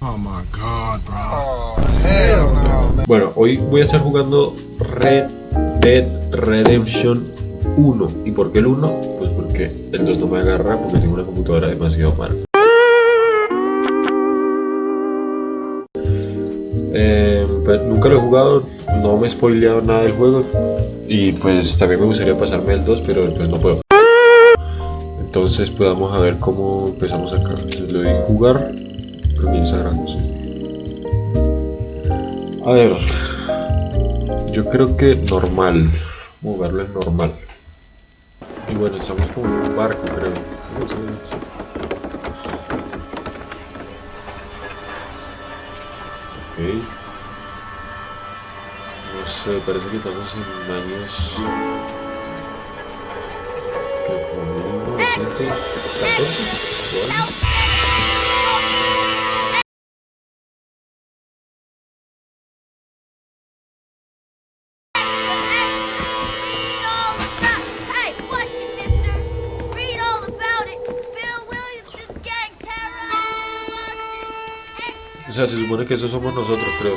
Oh my god, bro. Oh, hell no, man. Bueno, hoy voy a estar jugando Red Dead Redemption 1. ¿Y por qué el 1? Pues porque el 2 no me agarra porque tengo una computadora demasiado mala. Pues nunca lo he jugado, no me he spoileado nada del juego. Y pues también me gustaría pasarme el 2, pero pues no puedo. Entonces pues vamos a ver cómo empezamos acá. Entonces le doy jugar. Creo que ya está grabando, sí. A ver, yo creo que normal. Vamos a verlo en normal. Y bueno, estamos como en un barco, creo. No sé. Ok. No sé, parece que estamos en años... que como 1914. Igual. O sea, se supone que eso somos nosotros, creo.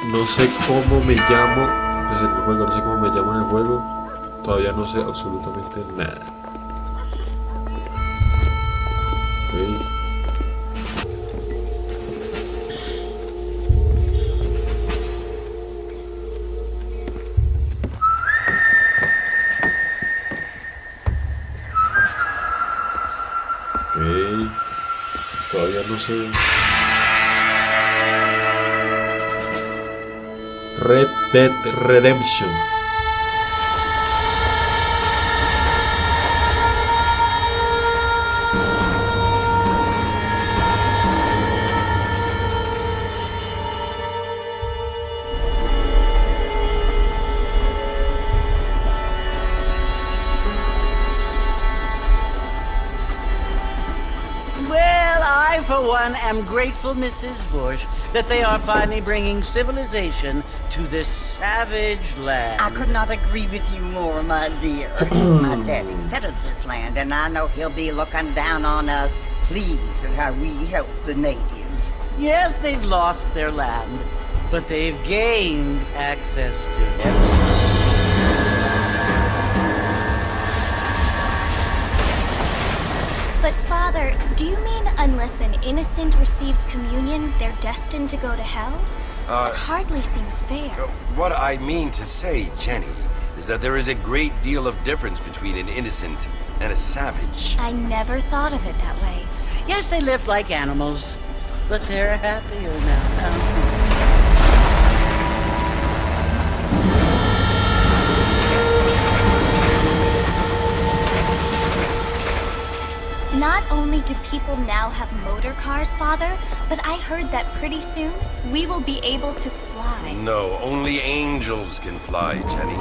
No sé cómo me llamo, pues en el juego, no sé cómo me llamo en el juego. Todavía no sé absolutamente nada. Ok. Ok. Todavía no sé. Red Dead Redemption. Well, I, for one, am grateful, Mrs. Bush, that they are finally bringing civilization to this savage land. I could not agree with you more, my dear. My daddy settled this land, and I know he'll be looking down on us, pleased at how we help the natives. Yes, they've lost their land, but they've gained access to heaven. But Father, do you mean unless an innocent receives communion, they're destined to go to hell? That hardly seems fair. What I mean to say, Jenny, is that there is a great deal of difference between an innocent and a savage. I never thought of it that way. Yes, they lived like animals, but they're happier now. Not only do people now have motor cars, Father, but I heard that pretty soon we will be able to fly. No, only angels can fly, Jenny.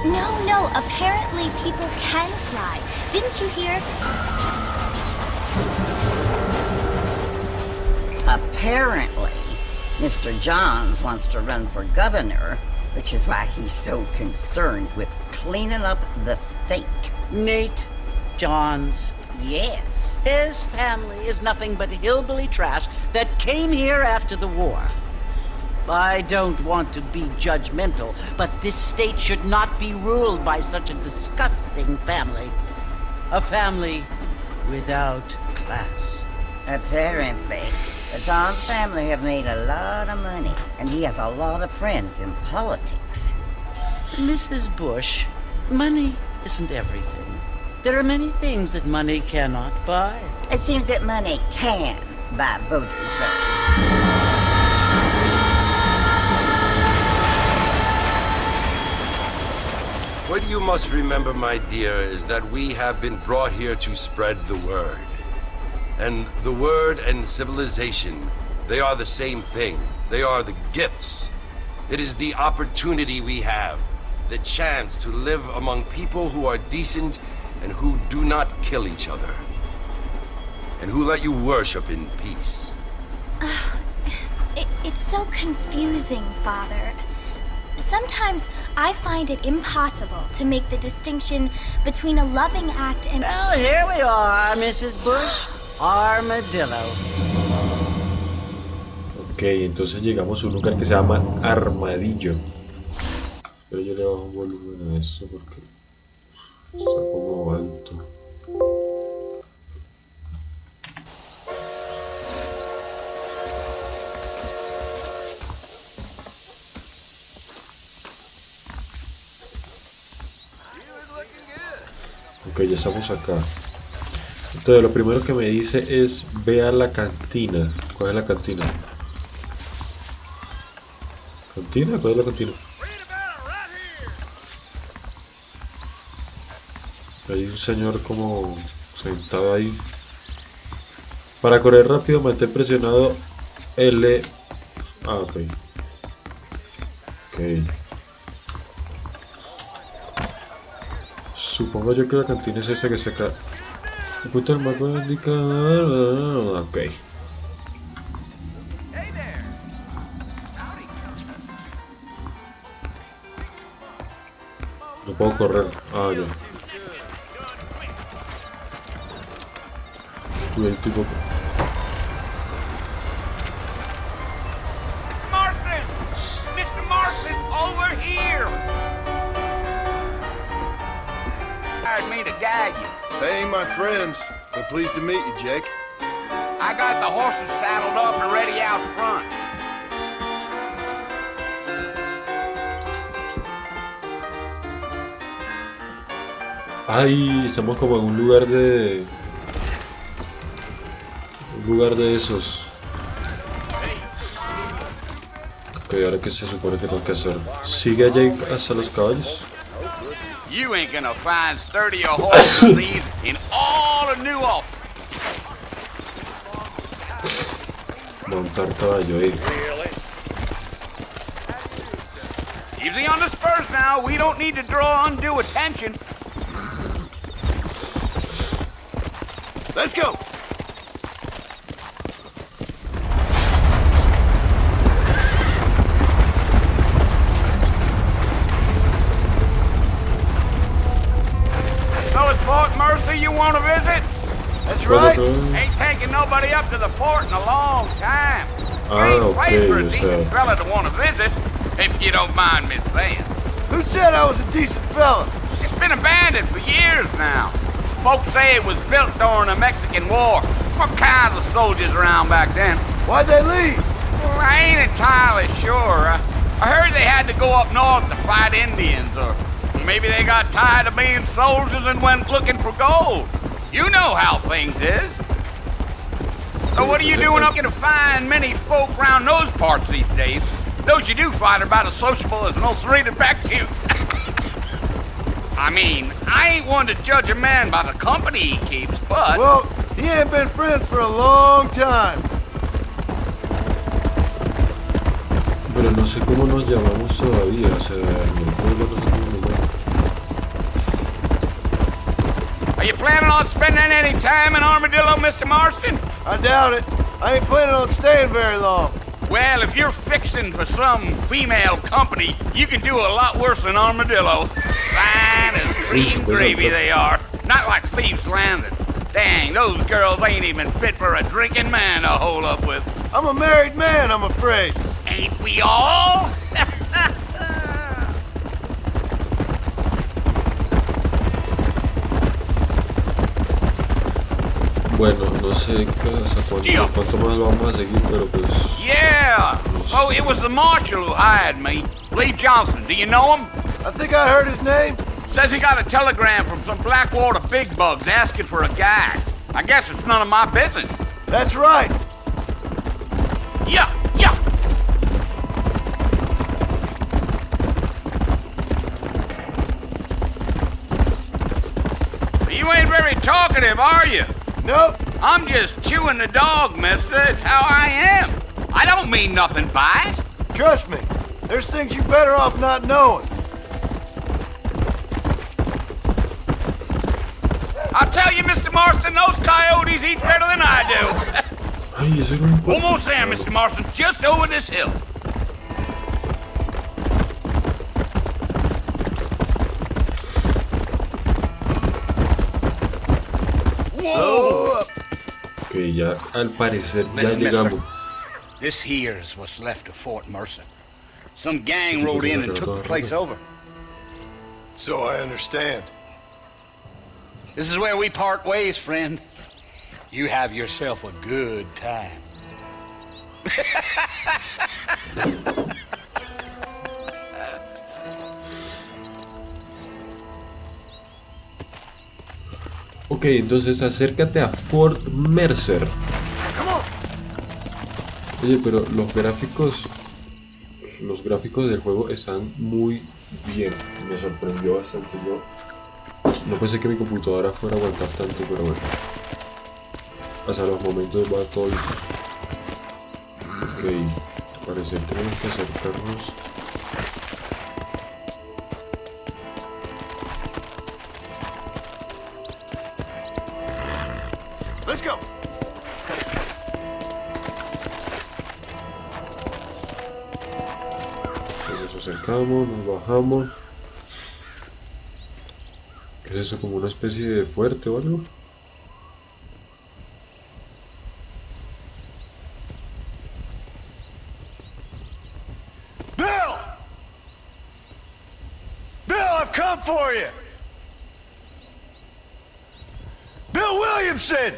No, apparently people can fly. Didn't you hear? Apparently, Mr. Johns wants to run for governor, which is why he's so concerned with cleaning up the state. Nate Johns. Yes. His family is nothing but hillbilly trash that came here after the war. I don't want to be judgmental, but this state should not be ruled by such a disgusting family. A family without class. Apparently, the Johns family have made a lot of money, and he has a lot of friends in politics. Mrs. Bush, money isn't everything. There are many things that money cannot buy. It seems that money can buy voters, though. What you must remember, my dear, is that we have been brought here to spread the word. And the word and civilization, they are the same thing. They are the gifts. It is the opportunity we have, the chance to live among people who are decent and who do not kill each other, and who let you worship in peace. It's so confusing, Father. Sometimes I find it impossible to make the distinction between a loving act and... Well, here we are, Mrs. Bush. Armadillo. Ok, entonces llegamos a un lugar que se llama Armadillo. Pero yo le bajo volumen a eso porque está como alto. Ok, ya estamos acá. Entonces lo primero que me dice es ve a la cantina. ¿Cuál es la cantina? ¿Cantina? ¿Cuál es la cantina? Hay un señor como sentado ahí. Para correr rápido mantén presionado L. Ah, ok. Ok. Supongo yo que la cantina es esa que se acá. Puta, el mapa indica. Ok. No puedo correr. Ah, ya. Uy, el tipo. Marston! Mr. Marston, over here! Hired me to guide you. They ain't my friends, but pleased to meet you, Jake. I got the horses saddled up and ready out front. Ay, estamos como en un lugar de. Un lugar de esos. Ok, ahora qué se supone que tengo que hacer. Sigue a Jake hasta los caballos. You ain't gonna find sturdier horses than these in all of New York. Montar caballo ahí. Easy on the spurs now. We don't need to draw undue attention. Let's go! So it's Fort Mercy you want to visit? That's right! Ain't taking nobody up to the fort in a long time. Ah, Ain't place for a ok, o decent sea. fella to want to visit, if you don't mind me saying. Who said I was a decent fella? It's been abandoned for years now. Folks say it was built during the Mexican War. What kinds of soldiers around back then? Why'd they leave? Well, I ain't entirely sure. I heard they had to go up north to fight Indians, or maybe they got tired of being soldiers and went looking for gold. You know how things is. So what are you doing up to find many folk around those parts these days? Those you do find are about as sociable as most reading back to you. I mean, I ain't one to judge a man by the company he keeps, but... Well, he ain't been friends for a long time. Pero no sé cómo nos llamamos todavía, o sea, en el pueblo no sé cómo nos llamamos. Are you planning on spending any time in Armadillo, Mr. Marston? I doubt it. I ain't planning on staying very long. Well, if you're fixing for some female company, you can do a lot worse than Armadillo. Fine as cream gravy they are. Not like Thieves' Landing. Dang, those girls ain't even fit for a drinking man to hold up with. I'm a married man, I'm afraid. Ain't we all? Bueno, no sé cuánto más lo vamos a seguir, pero pues... Yeah! Oh, it was the marshal who hired me. Lee Johnson, do you know him? I think I heard his name. Says he got a telegram from some Blackwater big bugs asking for a guide. I guess it's none of my business. That's right. Yeah, yeah. You ain't very talkative, are you? Nope. I'm just chewing the dog, mister. It's how I am. I don't mean nothing by it. Trust me. There's things you're better off not knowing. I'll tell you, Mr. Marston, those coyotes eat better than I do. Ay, eso era un fuego. Almost there, Mr. Marston. Just over this hill. Whoa! Ok, ya al parecer ya Listen, llegamos. mister, this here is what's left of Fort Mercer. Some gang rode in and took the place over. So I understand. This is where we part ways, friend. You have yourself a good time. Ok, entonces acércate a Fort Mercer. Oye, pero los gráficos del juego están muy bien. Me sorprendió bastante. Yo no pensé que mi computadora fuera a aguantar tanto, pero bueno. Hasta los momentos va todo bien. Ok, al parecer tenemos que acercarnos. Let's go. Nos acercamos, nos bajamos. ¿Qué es eso? ¿Como una especie de fuerte o algo? Bill! Bill, I've come for you! Bill Williamson!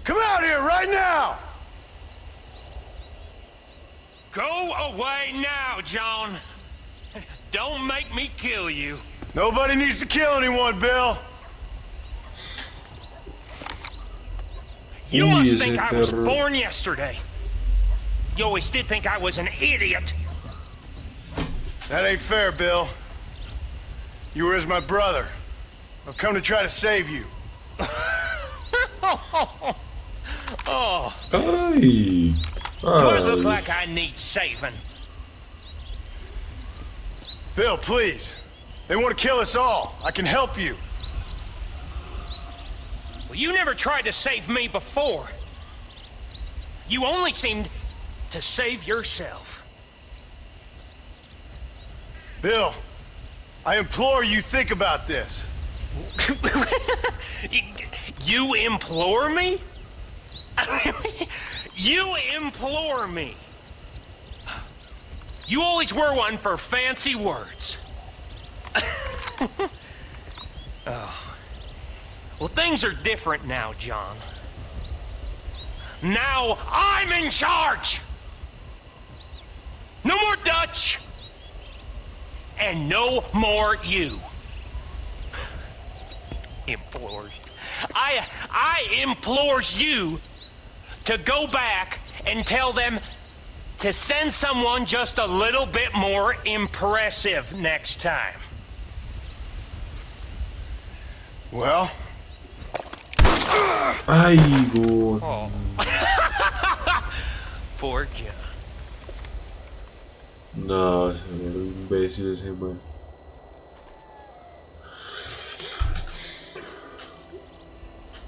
Come out here right now! Go away now, John. Don't make me kill you. Nobody needs to kill anyone, Bill. You must think I was born yesterday. You always did think I was an idiot. That ain't fair, Bill. You were as my brother. I've come to try to save you. Oh. Ay. Do I look Ay. like I need saving? Bill, please. They want to kill us all. I can help you. Well, you never tried to save me before. You only seemed to save yourself. Bill, I implore you think about this. You implore me? You implore me. You always were one for fancy words. Oh. Well, things are different now, John. Now I'm in charge! No more Dutch! And no more you. Implores. I implores you to go back and tell them to send someone just a little bit more impressive next time. Well? Ay, God. Oh. Poor John. No, se ve un imbécil ese man.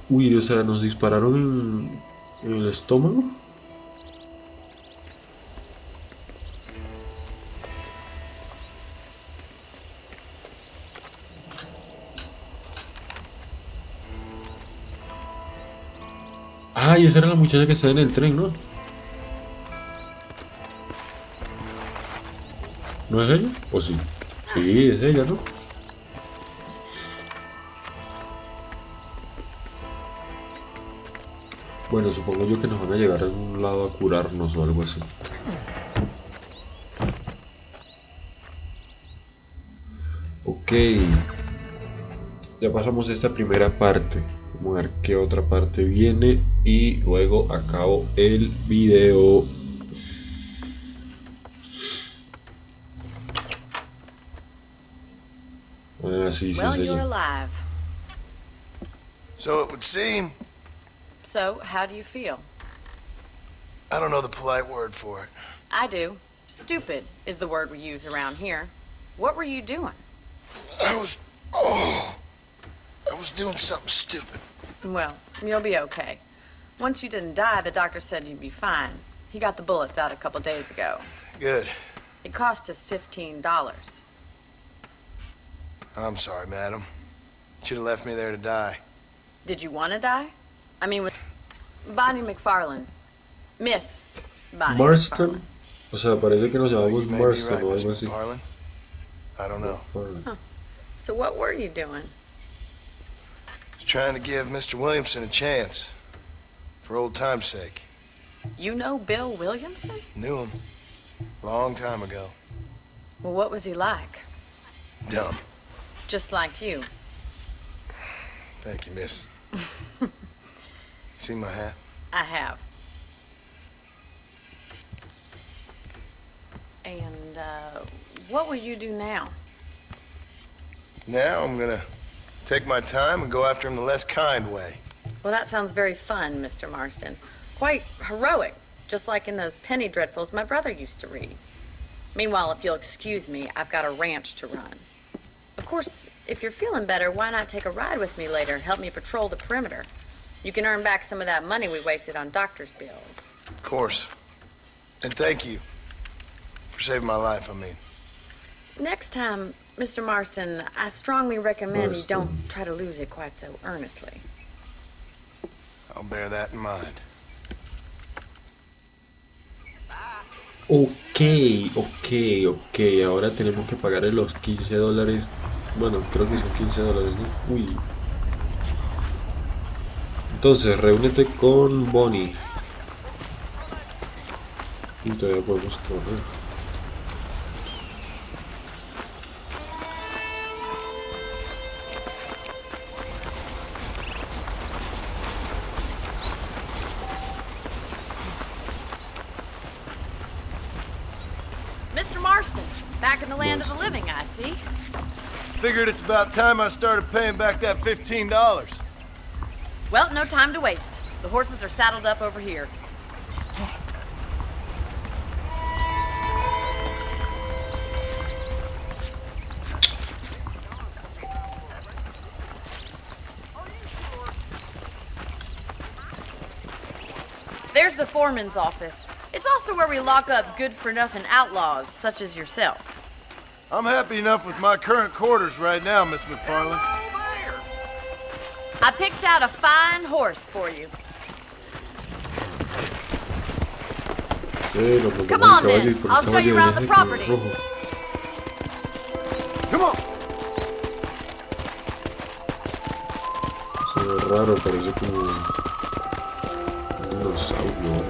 Uy, o sea, nos dispararon en el estómago. Ah, y esa era la muchacha que está en el tren, ¿no? ¿No es ella? ¿O sí? Sí, es ella, ¿no? Bueno, supongo yo que nos van a llegar a un lado a curarnos o algo así. Ok. Ya pasamos esta primera parte. Vamos a ver qué otra parte viene y luego acabo el video. Ah, sí, sí, Well, es you're ella. alive. So it would seem. So, how do you feel? I don't know the polite word for it. I do. Stupid is the word we use around here. What were you doing? I was doing something stupid. Well, you'll be okay. Once you didn't die, the doctor said you'd be fine. He got the bullets out a couple days ago. Good. It cost us $15. I'm sorry, madam. Should have left me there to die. Did you want to die? I mean, Bonnie McFarlane. Miss Bonnie Marston. McFarlane. O sea, parece que nos llamamos You may be Marston right, o Miss algo así. McFarlane. I don't know. So what were you doing? Just trying to give Mr. Williamson a chance. For old time's sake. You know Bill Williamson? Knew him. Long time ago. Well, what was he like? Dumb. Just like you. Thank you, miss. See my hat? I have. And, what will you do now? Now I'm gonna take my time and go after him the less kind way. Well, that sounds very fun, Mr. Marston. Quite heroic, just like in those penny dreadfuls my brother used to read. Meanwhile, if you'll excuse me, I've got a ranch to run. Of course, if you're feeling better, why not take a ride with me later? Help me patrol the perimeter. You can earn back some of that money we wasted on doctor's bills. Of course. And thank you. For saving my life, I mean. Next time, Mr. Marston, I strongly recommend you don't try to lose it quite so earnestly. I'll bear that in mind. Ok, ahora tenemos que pagarle los $15. Bueno, creo que son $15, ¿no? Uy. Entonces, reúnete con Bonnie. Y todavía podemos correr. Mr. Marston, back in the land of the living, I see. Figured it's about time I started paying back that $15. Well, no time to waste. The horses are saddled up over here. There's the foreman's office. It's also where we lock up good-for-nothing outlaws, such as yourself. I'm happy enough with my current quarters right now, Miss McFarlane. I picked out a fine horse for you. Come on, then. I'll show you around the property. Come on. Se ve raro, parece como un dinosaurio.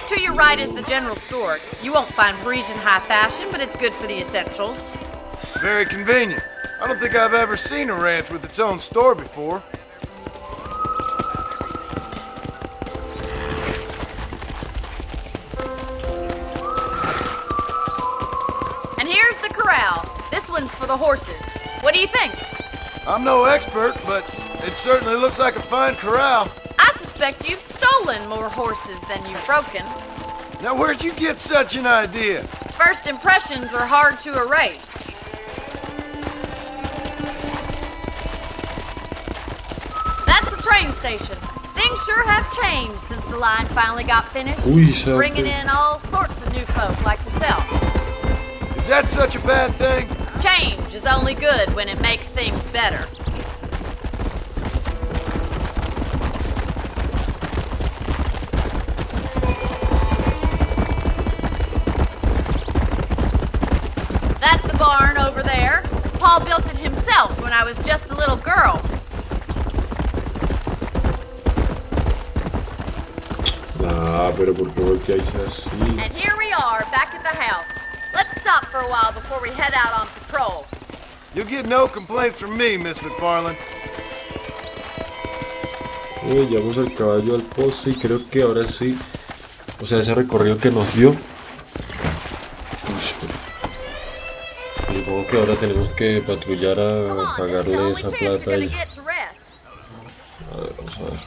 To your right is the general store. You won't find Parisian high fashion, but it's good for the essentials. Very convenient. I don't think I've ever seen a ranch with its own store before. And here's the corral. This one's for the horses. What do you think? I'm no expert, but it certainly looks like a fine corral. I suspect you've stolen more horses than you've broken. Now, where'd you get such an idea? First impressions are hard to erase. That's the train station. Things sure have changed since the line finally got finished. Bringing in all sorts of new folk like yourself. Is that such a bad thing? Change is only good when it makes things better. That's the barn over there. Paul built it himself when I was just a little girl. Pero ¿por qué volteáis así? And here we are, back at the house. Let's stop for a while before we head out on patrol. You'll get no complaints from me, Miss McFarlane. Llevamos al caballo al poste y creo que ahora sí. O sea, ese recorrido que nos dio. Supongo que ahora tenemos que patrullar a pagarle esa plata a ella. A ver, vamos a ver.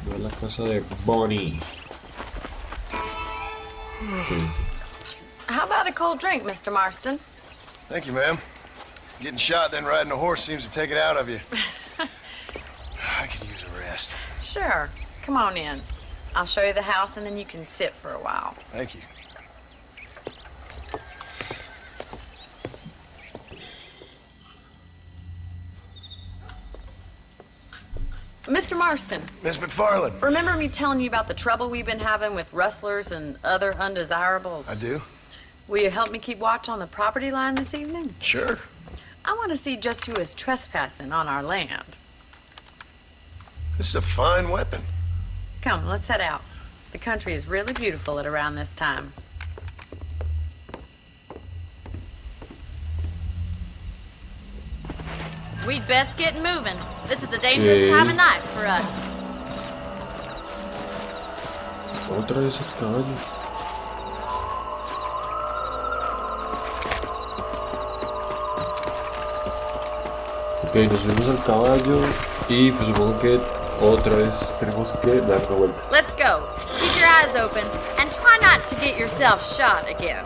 Voy a la casa de Bonnie. Okay. How about a cold drink, Mr. Marston? Thank you, ma'am. Getting shot then riding a horse seems to take it out of you. I could use a rest. Sure. Come on in. I'll show you the house and then you can sit for a while. Thank you. Mr. Marston. Miss McFarland. Remember me telling you about the trouble we've been having with rustlers and other undesirables? I do. Will you help me keep watch on the property line this evening? Sure. I want to see just who is trespassing on our land. This is a fine weapon. Come, let's head out. The country is really beautiful at around this time. We'd best get moving. This is a dangerous time of night for us. Otra vez el caballo. Ok, nos subimos al caballo y pues supongo que otra vez tenemos que dar una vuelta. Let's go. Keep your eyes open and try not to get yourself shot again.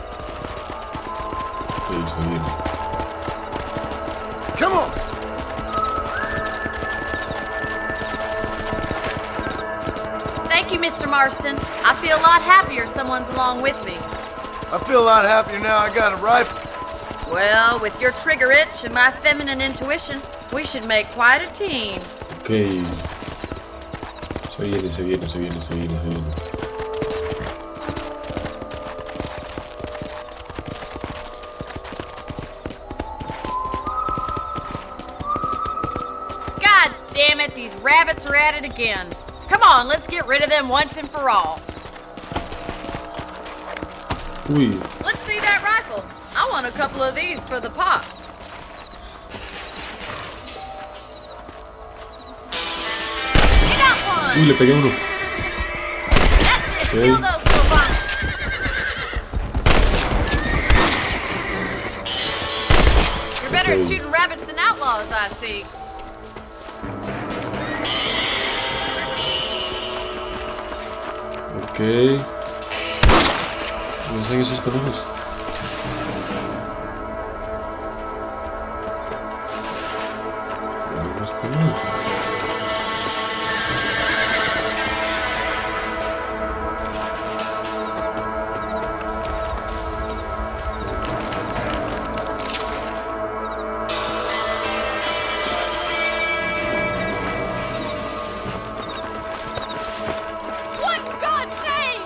Ok, se viene. Come on. Thank you, Mr. Marston. I feel a lot happier someone's along with me. I feel a lot happier now I got a rifle. Well, with your trigger itch and my feminine intuition, we should make quite a team. Ok. Se viene, se viene, se viene, se viene, se viene. God damn it, these rabbits are at it again. Come on, let's get rid of them once and for all. Uy, Let's see that rifle. I want a couple of these for the pot. You got one. uy, le pegué a uno. That's it. Okay. Kill those little bunnies. You're better at Okay. shooting rabbits than outlaws, I see. Ok. ¿Dónde están esos conejos? ¿Dónde más conejos? What God's name?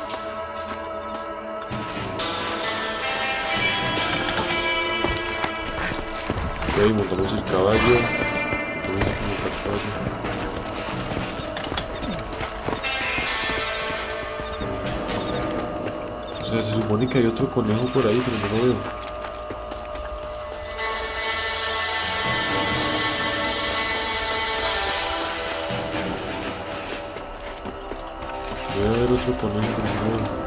Ok, montamos el caballo. Vamos a montar el caballo. O sea, se supone que hay otro conejo por ahí, pero no lo veo. Debe haber otro conejo, pero no lo veo.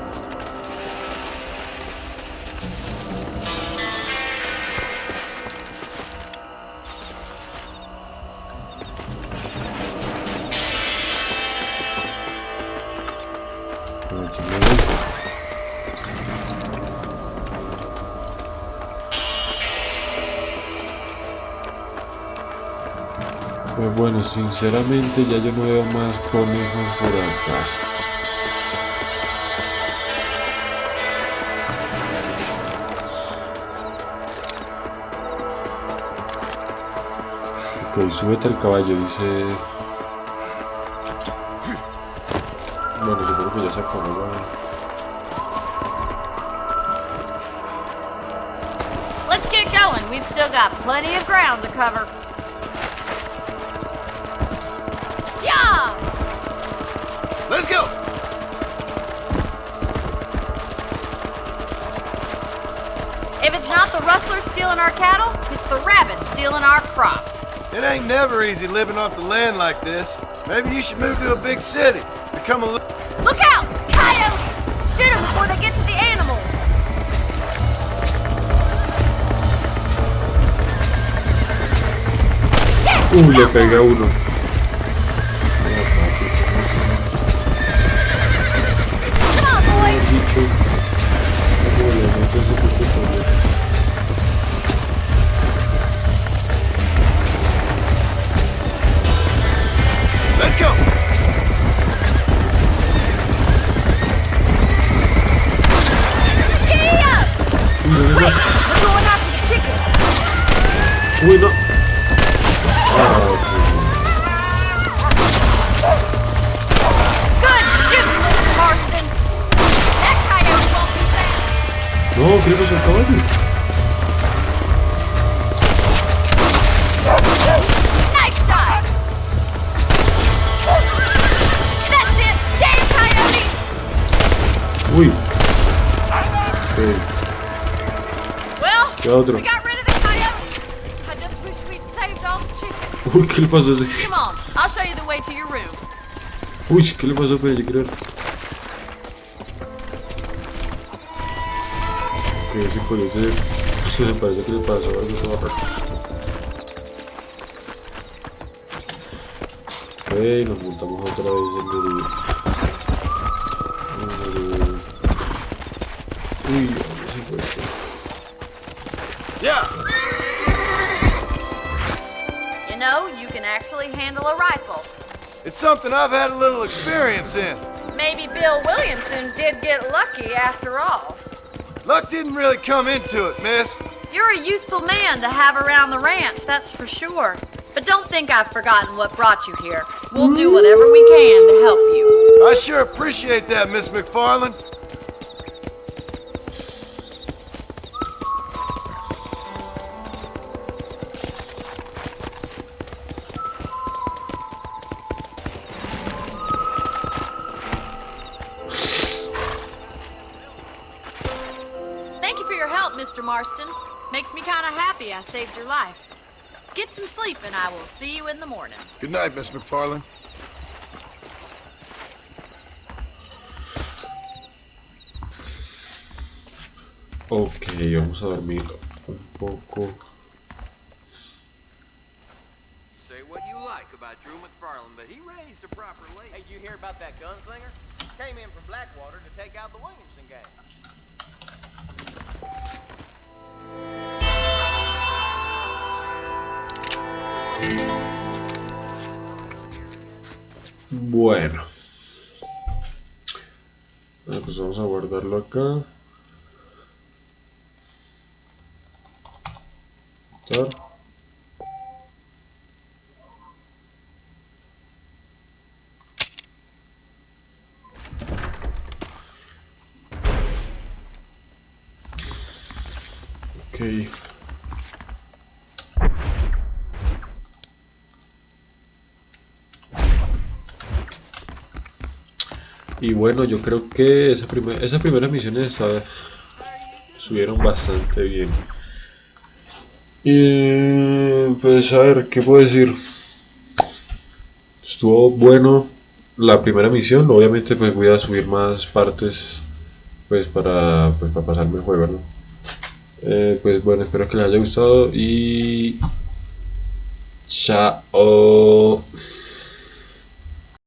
Por aquí no veo. Pues bueno, sinceramente ya yo no veo más conejos por acá. Ok, súbete al caballo, dice... Bueno, supongo que ya se acabó la... Let's get going. We've still got plenty of ground to cover. Yeah! Let's go. If it's not the rustlers stealing our cattle, it's the rabbits stealing our crops. It ain't never easy living off the land like this. Maybe you should move to a big city. Become a... Look out! Coyotes! Shoot them before they get to the animals. Le pegué a uno. Come on, boys! Dicho. Let's go. Giddy up! Quick! We're going after the chicken. Uy, no. Ah, No, ¿qué le pasó al caballo? Nice shot! That's it! Damn coyote! Uy. Okay. Well, ¿Qué otro? we got rid of the coyote. I just wish we'd saved all the chickens. Uy, ¿qué le pasó a ese? Come on, I'll show you the way to your room. Uy, ¿qué le pasó a Pedro? Yo creo. Que ese coyote se me parece que le pasó algo todo raro. Ok, nos montamos otra vez en el... Uy, no sé qué es esto. Yeah. You know, you can actually handle a rifle. It's something I've had a little experience in. Maybe Bill Williamson did get lucky after all. Luck didn't really come into it, miss. You're a useful man to have around the ranch, that's for sure. But don't think I've forgotten what brought you here. We'll do whatever we can to help you. I sure appreciate that, Miss McFarland. Thank you for your help, Mr. Marston. Makes me kind of happy I saved your life. Get some sleep and I will see you in the morning. Good night, Miss McFarland. Ok, vamos a dormir un poco. Say what you like about Drew McFarland, but he raised a proper lady. Hey, you hear about that gunslinger? Came in from Blackwater to take out the Williamson gang. Bueno. Pues vamos a guardarlo acá. Ok. Y bueno, yo creo que esas primeras misiones estuvieron bastante bien. Y pues a ver, ¿qué puedo decir? Estuvo bueno la primera misión. Obviamente pues voy a subir más partes pues para pasarme el juego, ¿no? Pues bueno, espero que les haya gustado y chao.